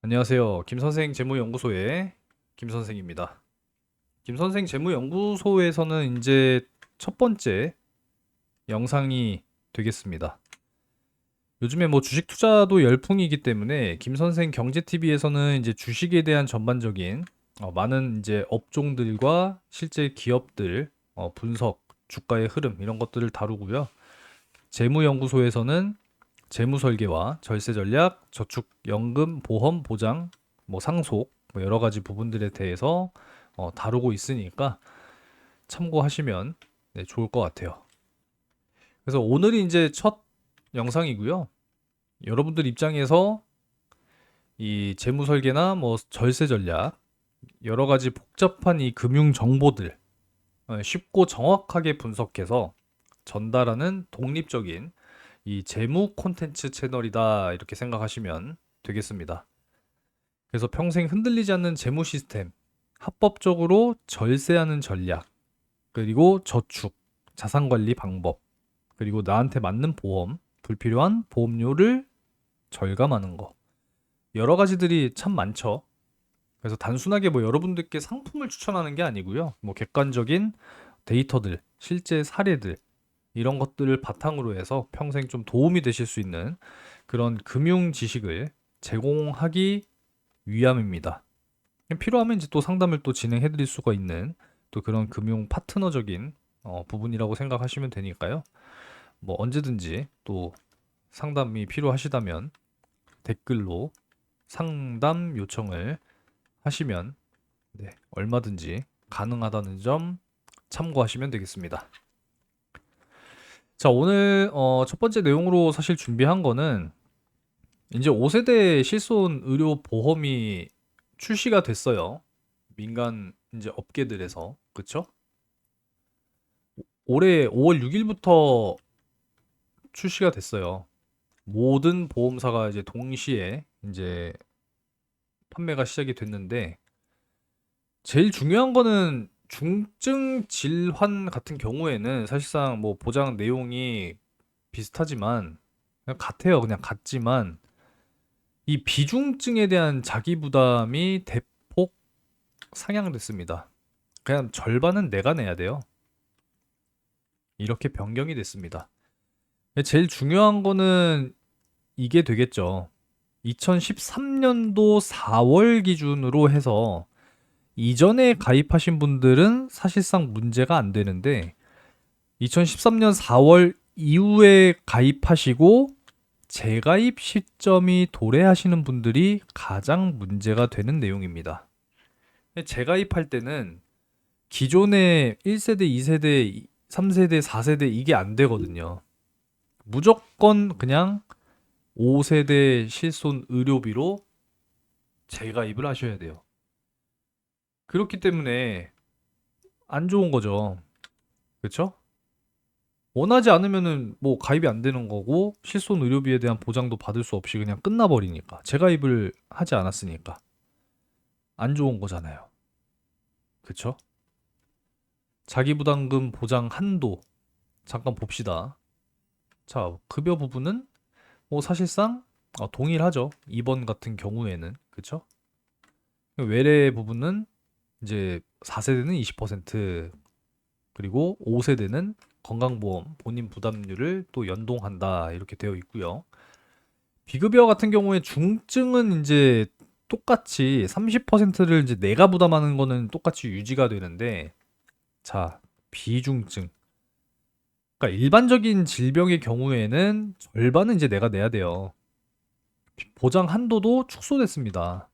안녕하세요. 김선생 재무연구소의 김선생입니다. 김선생 재무연구소에서는 이제 첫 번째 영상이 되겠습니다. 요즘에 뭐 주식 투자도 열풍이기 때문에 김선생 경제TV에서는 이제 주식에 대한 전반적인 많은 이제 업종들과 실제 기업들 분석, 주가의 흐름 이런 것들을 다루고요. 재무연구소에서는 재무 설계와 절세 전략, 저축, 연금, 보험, 보장, 뭐 상속, 뭐 여러 가지 부분들에 대해서 다루고 있으니까 참고하시면 네, 좋을 것 같아요. 그래서 오늘이 이제 첫 영상이고요. 여러분들 입장에서 이 재무 설계나 뭐 절세 전략, 여러 가지 복잡한 이 금융 정보들 쉽고 정확하게 분석해서 전달하는 독립적인 이 재무 콘텐츠 채널이다 이렇게 생각하시면 되겠습니다. 그래서 평생 흔들리지 않는 재무 시스템, 합법적으로 절세하는 전략, 그리고 저축, 자산 관리 방법, 그리고 나한테 맞는 보험, 불필요한 보험료를 절감하는 거. 여러 가지들이 참 많죠. 그래서 단순하게 뭐 여러분들께 상품을 추천하는 게 아니고요. 뭐 객관적인 데이터들, 실제 사례들, 이런 것들을 바탕으로 해서 평생 좀 도움이 되실 수 있는 그런 금융 지식을 제공하기 위함입니다. 필요하면 이제 또 상담을 또 진행해 드릴 수가 있는 또 그런 금융 파트너적인 부분이라고 생각하시면 되니까요. 뭐 언제든지 또 상담이 필요하시다면 댓글로 상담 요청을 하시면 네, 얼마든지 가능하다는 점 참고하시면 되겠습니다. 자, 오늘 첫 번째 내용으로 사실 준비한 거는 이제 5세대 실손 의료 보험이 출시가 됐어요. 민간 이제 업계들에서. 그쵸? 올해 5월 6일부터 출시가 됐어요. 모든 보험사가 이제 동시에 이제 판매가 시작이 됐는데 제일 중요한 거는 중증 질환 같은 경우에는 사실상 뭐 보장 내용이 비슷하지만 그냥 같아요. 그냥 같지만 이 비중증에 대한 자기 부담이 대폭 상향됐습니다. 그냥 절반은 내가 내야 돼요. 이렇게 변경이 됐습니다. 제일 중요한 거는 이게 되겠죠. 2013년도 4월 기준으로 해서 이전에 가입하신 분들은 사실상 문제가 안 되는데 2013년 4월 이후에 가입하시고 재가입 시점이 도래하시는 분들이 가장 문제가 되는 내용입니다. 재가입할 때는 기존의 1세대, 2세대, 3세대, 4세대 이게 안 되거든요. 무조건 그냥 5세대 실손 의료비로 재가입을 하셔야 돼요. 그렇기 때문에 안 좋은 거죠. 그렇죠? 원하지 않으면은 뭐 가입이 안 되는 거고 실손 의료비에 대한 보장도 받을 수 없이 그냥 끝나버리니까 재가입을 하지 않았으니까 안 좋은 거잖아요. 그쵸? 자기부담금 보장 한도 잠깐 봅시다. 자, 급여 부분은 뭐 사실상 동일하죠. 2번 같은 경우에는 그쵸? 외래 부분은 이제 4세대는 20% 그리고 5세대는 건강보험 본인 부담률을 또 연동한다 이렇게 되어 있고요. 비급여 같은 경우에 중증은 이제 똑같이 30%를 이제 내가 부담하는 거는 똑같이 유지가 되는데 자, 비중증. 그러니까 일반적인 질병의 경우에는 절반은 이제 내가 내야 돼요. 보장 한도도 축소됐습니다.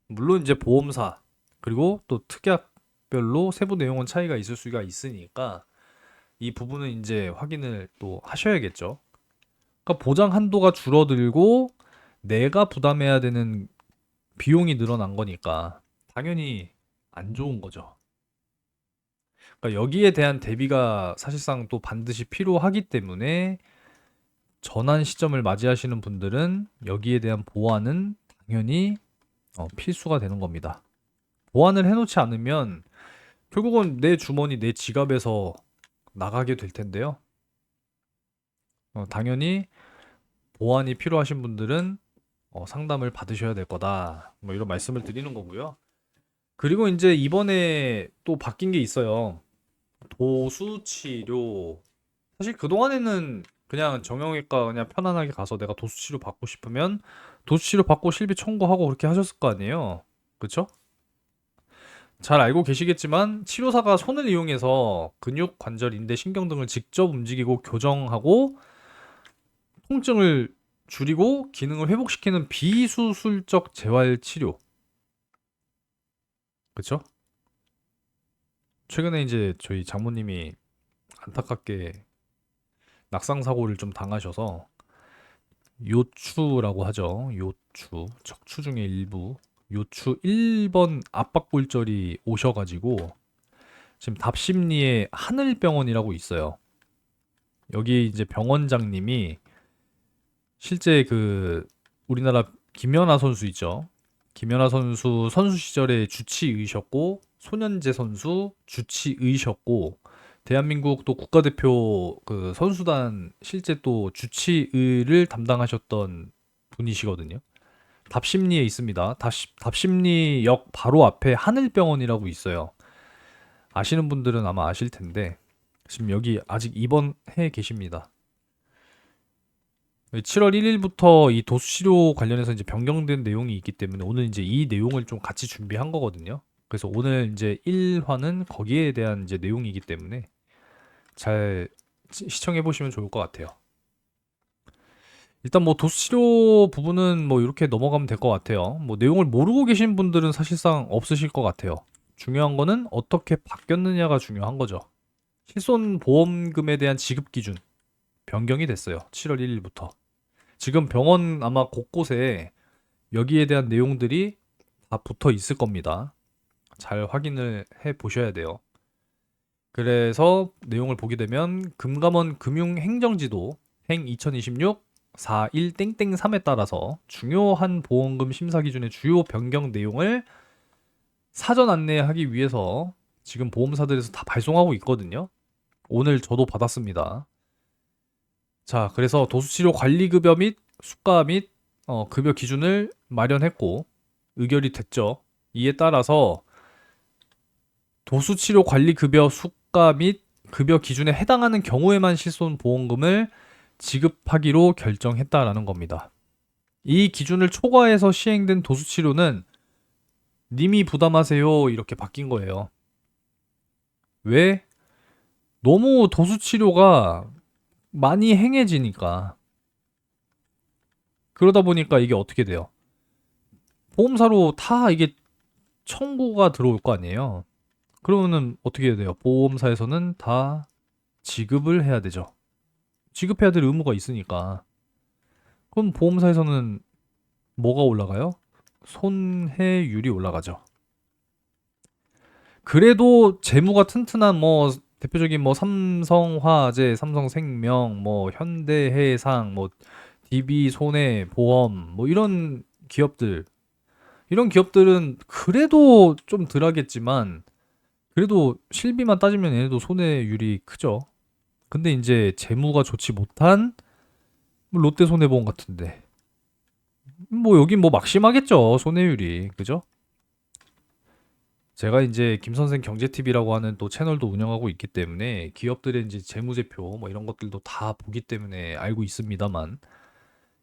물론 이제 보험사 그리고 또 특약별로 세부 내용은 차이가 있을 수가 있으니까 이 부분은 이제 확인을 또 하셔야겠죠. 그러니까 보장 한도가 줄어들고 내가 부담해야 되는 비용이 늘어난 거니까 당연히 안 좋은 거죠. 그러니까 여기에 대한 대비가 사실상 또 반드시 필요하기 때문에 전환 시점을 맞이하시는 분들은 여기에 대한 보완은 당연히 필수가 되는 겁니다. 보완을 해놓지 않으면 결국은 내 주머니, 내 지갑에서 나가게 될 텐데요. 당연히 보완이 필요하신 분들은 상담을 받으셔야 될 거다. 뭐 이런 말씀을 드리는 거고요. 그리고 이제 이번에 또 바뀐 게 있어요. 도수 치료. 사실 그동안에는 그냥 정형외과 그냥 편안하게 가서 내가 도수 치료 받고 싶으면 도수 치료 받고 실비 청구하고 그렇게 하셨을 거 아니에요. 그쵸? 잘 알고 계시겠지만 치료사가 손을 이용해서 근육, 관절, 인대, 신경 등을 직접 움직이고 교정하고 통증을 줄이고 기능을 회복시키는 비수술적 재활 치료. 그쵸? 최근에 이제 저희 장모님이 안타깝게 낙상 사고를 좀 당하셔서 요추라고 하죠. 요추, 척추 중의 일부. 요추 1번 압박골절이 오셔가지고 지금 답심리에 하늘병원이라고 있어요. 여기 이제 병원장님이 실제 그 우리나라 김연아 선수 있죠. 김연아 선수 선수 시절에 주치의셨고 손현재 선수 주치의셨고 대한민국 또 국가대표 그 선수단 실제 또 주치의를 담당하셨던 분이시거든요. 답심리에 있습니다. 답심리역 바로 앞에 하늘병원이라고 있어요. 아시는 분들은 아마 아실 텐데 지금 여기 아직 입원해 계십니다. 7월 1일부터 이 도수치료 관련해서 이제 변경된 내용이 있기 때문에 오늘 이제 이 내용을 좀 같이 준비한 거거든요. 그래서 오늘 이제 1화는 거기에 대한 이제 내용이기 때문에 잘 시청해 보시면 좋을 것 같아요. 일단 뭐 도수치료 부분은 뭐 이렇게 넘어가면 될 것 같아요. 뭐 내용을 모르고 계신 분들은 사실상 없으실 것 같아요. 중요한 거는 어떻게 바뀌었느냐가 중요한 거죠. 실손보험금에 대한 지급 기준 변경이 됐어요. 7월 1일부터. 지금 병원 아마 곳곳에 여기에 대한 내용들이 다 붙어 있을 겁니다. 잘 확인을 해 보셔야 돼요. 그래서 내용을 보게 되면 금감원 금융행정지도 행 2026 41 땡땡3에 따라서 중요한 보험금 심사 기준의 주요 변경 내용을 사전 안내하기 위해서 지금 보험사들에서 다 발송하고 있거든요. 오늘 저도 받았습니다. 자, 그래서 도수치료 관리급여 및 수가 및 급여 기준을 마련했고 의결이 됐죠. 이에 따라서 도수치료 관리급여 수가 및 급여 기준에 해당하는 경우에만 실손보험금을 지급하기로 결정했다라는 겁니다. 이 기준을 초과해서 시행된 도수치료는 님이 부담하세요 이렇게 바뀐 거예요. 왜? 너무 도수치료가 많이 행해지니까. 그러다 보니까 이게 어떻게 돼요? 보험사로 다 이게 청구가 들어올 거 아니에요. 그러면은 어떻게 해야 돼요? 보험사에서는 다 지급을 해야 되죠. 지급해야 될 의무가 있으니까. 그럼 보험사에서는 뭐가 올라가요? 손해율이 올라가죠. 그래도 재무가 튼튼한 뭐 대표적인 뭐 삼성화재, 삼성생명, 뭐 현대해상, 뭐 DB손해보험 뭐 이런 기업들은 그래도 좀 덜하겠지만 그래도 실비만 따지면 얘네도 손해율이 크죠. 근데 이제 재무가 좋지 못한 뭐 롯데손해보험 같은데 뭐 여긴 뭐 막심하겠죠 손해율이 그죠? 제가 이제 김선생 경제TV라고 하는 또 채널도 운영하고 있기 때문에 기업들의 이제 재무제표 뭐 이런 것들도 다 보기 때문에 알고 있습니다만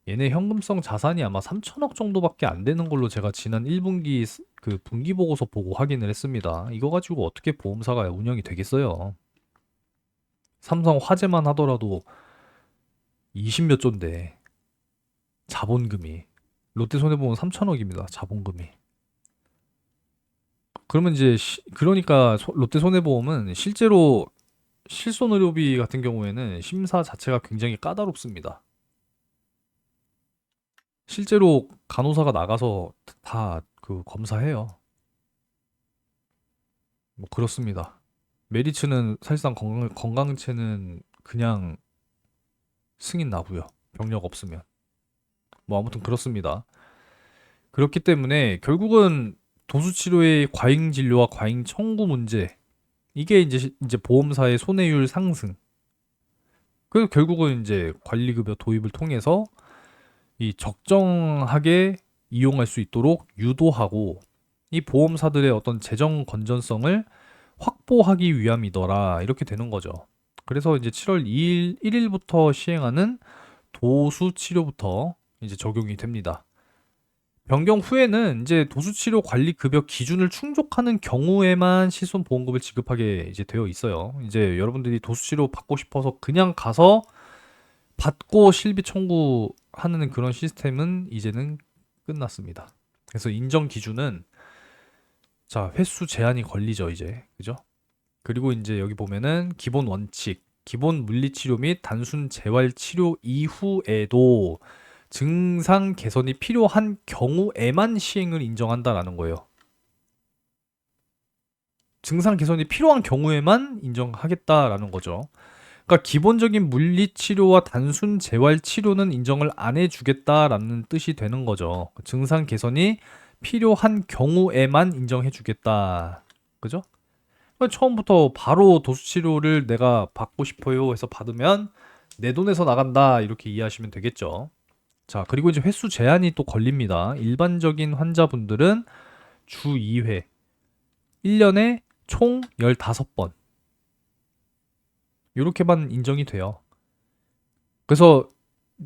얘네 현금성 자산이 아마 3천억 정도밖에 안 되는 걸로 제가 지난 1분기 그 분기 보고서 보고 확인을 했습니다. 이거 가지고 어떻게 보험사가 운영이 되겠어요? 삼성 화재만 하더라도 20 몇 조인데 자본금이 롯데손해보험 3천억입니다. 자본금이. 그러면 이제 그러니까 롯데손해보험은 실제로 실손의료비 같은 경우에는 심사 자체가 굉장히 까다롭습니다. 실제로 간호사가 나가서 다 그 검사해요. 뭐 그렇습니다. 메리츠는 사실상 건강체는 그냥 승인 나고요. 병력 없으면. 뭐 아무튼 그렇습니다. 그렇기 때문에 결국은 도수치료의 과잉 진료와 과잉 청구 문제 이게 이제 보험사의 손해율 상승. 그 결국은 이제 관리급여 도입을 통해서 이 적정하게 이용할 수 있도록 유도하고 이 보험사들의 어떤 재정 건전성을 확보하기 위함이더라. 이렇게 되는 거죠. 그래서 이제 7월 2일, 1일부터 시행하는 도수 치료부터 이제 적용이 됩니다. 변경 후에는 이제 도수치료 관리 급여 기준을 충족하는 경우에만 실손보험급을 지급하게 이제 되어 있어요. 이제 여러분들이 도수치료 받고 싶어서 그냥 가서 받고 실비 청구하는 그런 시스템은 이제는 끝났습니다. 그래서 인정 기준은 자, 횟수 제한이 걸리죠, 이제. 그죠? 그리고 이제 여기 보면은 기본 원칙, 기본 물리치료 및 단순 재활치료 이후에도 증상 개선이 필요한 경우에만 시행을 인정한다라는 거예요. 증상 개선이 필요한 경우에만 인정하겠다라는 거죠. 그러니까 기본적인 물리치료와 단순 재활치료는 인정을 안 해주겠다라는 뜻이 되는 거죠. 증상 개선이 필요한 경우에만 인정해주겠다. 그죠? 그러니까 처음부터 바로 도수치료를 내가 받고 싶어요 해서 받으면 내 돈에서 나간다 이렇게 이해하시면 되겠죠. 자, 그리고 이제 횟수 제한이 또 걸립니다. 일반적인 환자분들은 주 2회, 1년에 총 15번. 이렇게만 인정이 돼요. 그래서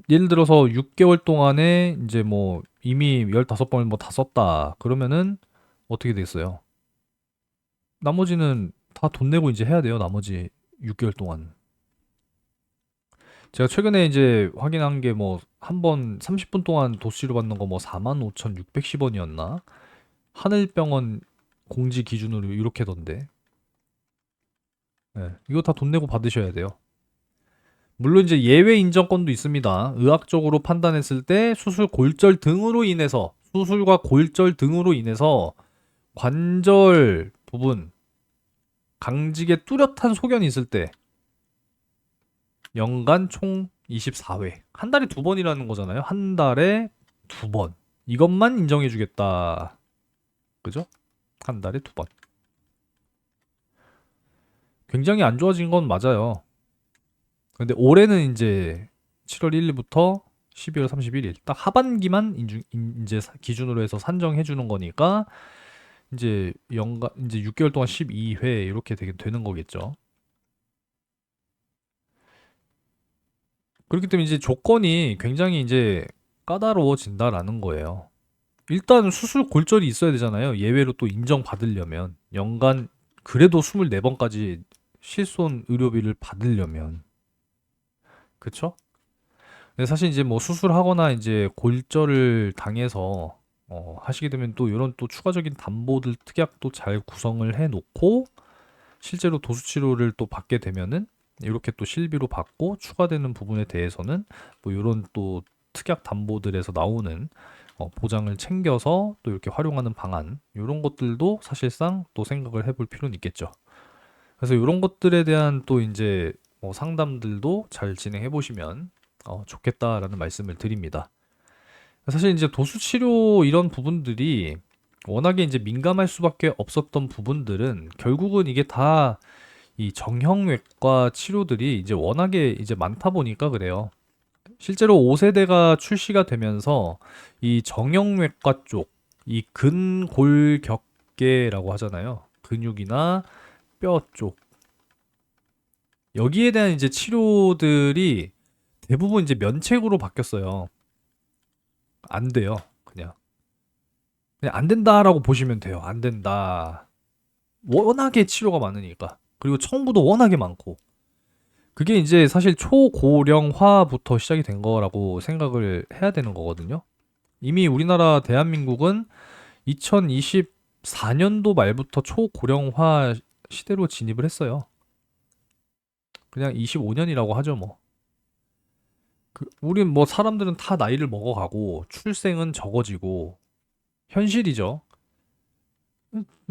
예를 들어서 6개월 동안에 이제 뭐 이미 15번을 뭐 다 썼다. 그러면은 어떻게 되겠어요? 나머지는 다 돈 내고 이제 해야 돼요. 나머지 6개월 동안. 제가 최근에 이제 확인한 게 뭐 한 번 30분 동안 도수치료 받는 거 뭐 45,610원이었나? 하늘병원 공지 기준으로 이렇게던데. 예, 이거 다 돈 내고 받으셔야 돼요. 물론 이제 예외 인정권도 있습니다. 의학적으로 판단했을 때 수술과 골절 등으로 인해서 관절 부분 강직에 뚜렷한 소견이 있을 때 연간 총 24회. 한 달에 두 번이라는 거잖아요. 한 달에 두 번. 이것만 인정해 주겠다. 그죠? 한 달에 두 번. 굉장히 안 좋아진 건 맞아요. 근데 올해는 이제 7월 1일부터 12월 31일 딱 하반기만 이제 기준으로 해서 산정해 주는 거니까 이제 연간 이제 6개월 동안 12회 이렇게 되는 거겠죠. 그렇기 때문에 이제 조건이 굉장히 이제 까다로워진다라는 거예요. 일단 수술 골절이 있어야 되잖아요. 예외로 또 인정받으려면 연간 그래도 24번까지 실손 의료비를 받으려면 그쵸? 근데 사실 이제 뭐 수술하거나 이제 골절을 당해서 하시게 되면 또 이런 또 추가적인 담보들 특약도 잘 구성을 해 놓고 실제로 도수치료를 또 받게 되면은 이렇게 또 실비로 받고 추가되는 부분에 대해서는 뭐 이런 또 특약 담보들에서 나오는 보장을 챙겨서 또 이렇게 활용하는 방안 이런 것들도 사실상 또 생각을 해볼 필요는 있겠죠. 그래서 이런 것들에 대한 또 이제 뭐 상담들도 잘 진행해 보시면 좋겠다라는 말씀을 드립니다. 사실 이제 도수치료 이런 부분들이 워낙에 이제 민감할 수밖에 없었던 부분들은 결국은 이게 다 이 정형외과 치료들이 이제 워낙에 이제 많다 보니까 그래요. 실제로 5세대가 출시가 되면서 이 정형외과 쪽, 이 근골격계라고 하잖아요. 근육이나 뼈 쪽. 여기에 대한 이제 치료들이 대부분 이제 면책으로 바뀌었어요. 안 돼요. 그냥 안 된다라고 보시면 돼요. 안 된다. 워낙에 치료가 많으니까. 그리고 청구도 워낙에 많고. 그게 이제 사실 초고령화부터 시작이 된 거라고 생각을 해야 되는 거거든요. 이미 우리나라 대한민국은 2024년도 말부터 초고령화 시대로 진입을 했어요. 그냥 25년이라고 하죠, 뭐. 우린 뭐 사람들은 다 나이를 먹어가고 출생은 적어지고 현실이죠.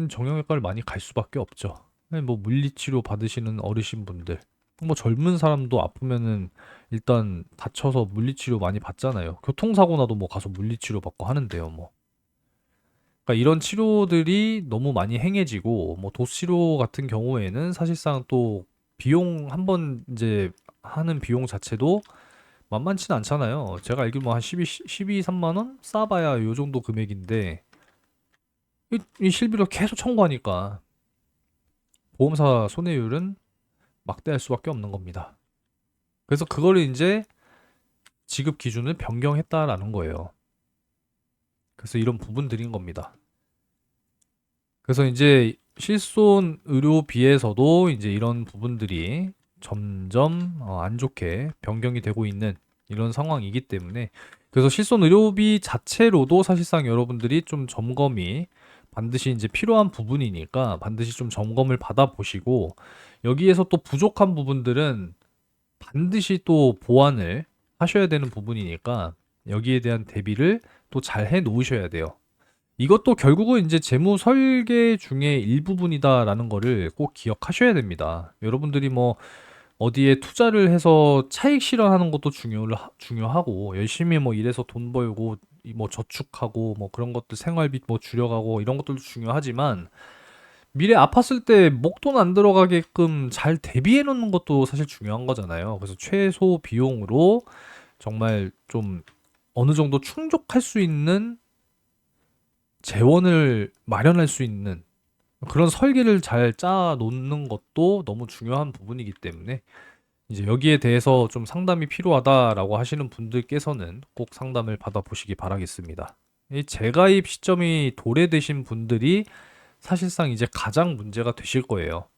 정형외과를 많이 갈 수밖에 없죠. 뭐 물리치료 받으시는 어르신분들, 뭐 젊은 사람도 아프면은 일단 다쳐서 물리치료 많이 받잖아요. 교통사고 나도 뭐 가서 물리치료 받고 하는데요, 뭐. 그러니까 이런 치료들이 너무 많이 행해지고, 뭐 도수치료 같은 경우에는 사실상 또 비용 한 번 이제 하는 비용 자체도 만만치는 않잖아요. 제가 알기로 뭐 한 12, 3만 원 싸봐야 요 정도 금액인데 이 실비로 계속 청구하니까 보험사 손해율은 막대할 수밖에 없는 겁니다. 그래서 그거를 이제 지급 기준을 변경했다라는 거예요. 그래서 이런 부분들인 겁니다. 그래서 이제 실손 의료비에서도 이제 이런 부분들이 점점 안 좋게 변경이 되고 있는 이런 상황이기 때문에 그래서 실손 의료비 자체로도 사실상 여러분들이 좀 점검이 반드시 이제 필요한 부분이니까 반드시 좀 점검을 받아보시고 여기에서 또 부족한 부분들은 반드시 또 보완을 하셔야 되는 부분이니까 여기에 대한 대비를 또 잘 해 놓으셔야 돼요. 이것도 결국은 이제 재무 설계 중에 일부분이다라는 거를 꼭 기억하셔야 됩니다. 여러분들이 뭐 어디에 투자를 해서 차익 실현하는 것도 중요하고 열심히 뭐 일해서 돈 벌고 뭐 저축하고 뭐 그런 것들 생활비 뭐 줄여가고 이런 것들도 중요하지만 미래 아팠을 때 목돈 안 들어가게끔 잘 대비해 놓는 것도 사실 중요한 거잖아요. 그래서 최소 비용으로 정말 좀 어느 정도 충족할 수 있는 재원을 마련할 수 있는 그런 설계를 잘 짜 놓는 것도 너무 중요한 부분이기 때문에 이제 여기에 대해서 좀 상담이 필요하다라고 하시는 분들께서는 꼭 상담을 받아보시기 바라겠습니다. 이 재가입 시점이 도래되신 분들이 사실상 이제 가장 문제가 되실 거예요.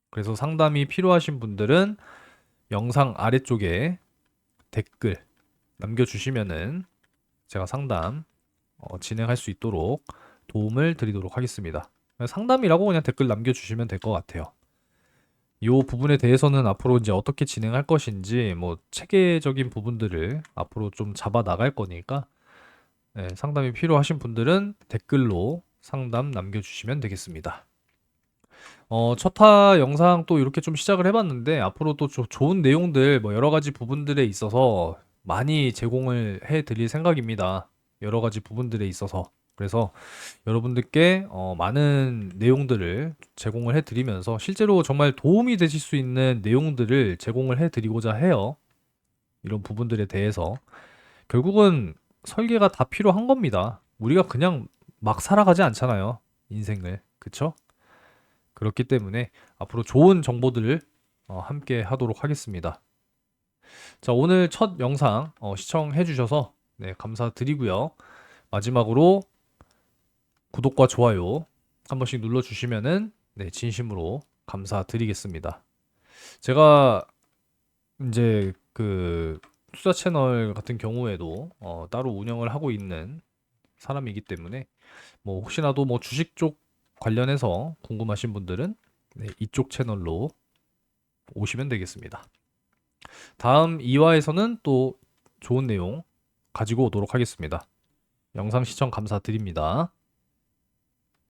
그래서 상담이 필요하신 분들은 영상 아래쪽에 댓글 남겨주시면은 제가 상담 진행할 수 있도록 도움을 드리도록 하겠습니다. 상담이라고 그냥 댓글 남겨주시면 될 것 같아요. 이 부분에 대해서는 앞으로 이제 어떻게 진행할 것인지 뭐 체계적인 부분들을 앞으로 좀 잡아 나갈 거니까 상담이 필요하신 분들은 댓글로 상담 남겨주시면 되겠습니다. 첫화 영상 또 이렇게 좀 시작을 해봤는데 앞으로 또 좋은 내용들 뭐 여러 가지 부분들에 있어서 많이 제공을 해드릴 생각입니다. 여러 가지 부분들에 있어서. 그래서 여러분들께 많은 내용들을 제공을 해드리면서 실제로 정말 도움이 되실 수 있는 내용들을 제공을 해드리고자 해요. 이런 부분들에 대해서. 결국은 설계가 다 필요한 겁니다. 우리가 그냥 막 살아가지 않잖아요. 인생을. 그쵸? 그렇기 때문에 앞으로 좋은 정보들을 함께 하도록 하겠습니다. 자, 오늘 첫 영상 시청해 주셔서 네, 감사드리고요. 마지막으로 구독과 좋아요 한 번씩 눌러주시면은 네, 진심으로 감사드리겠습니다. 제가 이제 그 투자 채널 같은 경우에도 따로 운영을 하고 있는 사람이기 때문에 뭐 혹시나도 뭐 주식 쪽 관련해서 궁금하신 분들은 네, 이쪽 채널로 오시면 되겠습니다. 다음 2화에서는 또 좋은 내용 가지고 오도록 하겠습니다. 영상 시청 감사드립니다.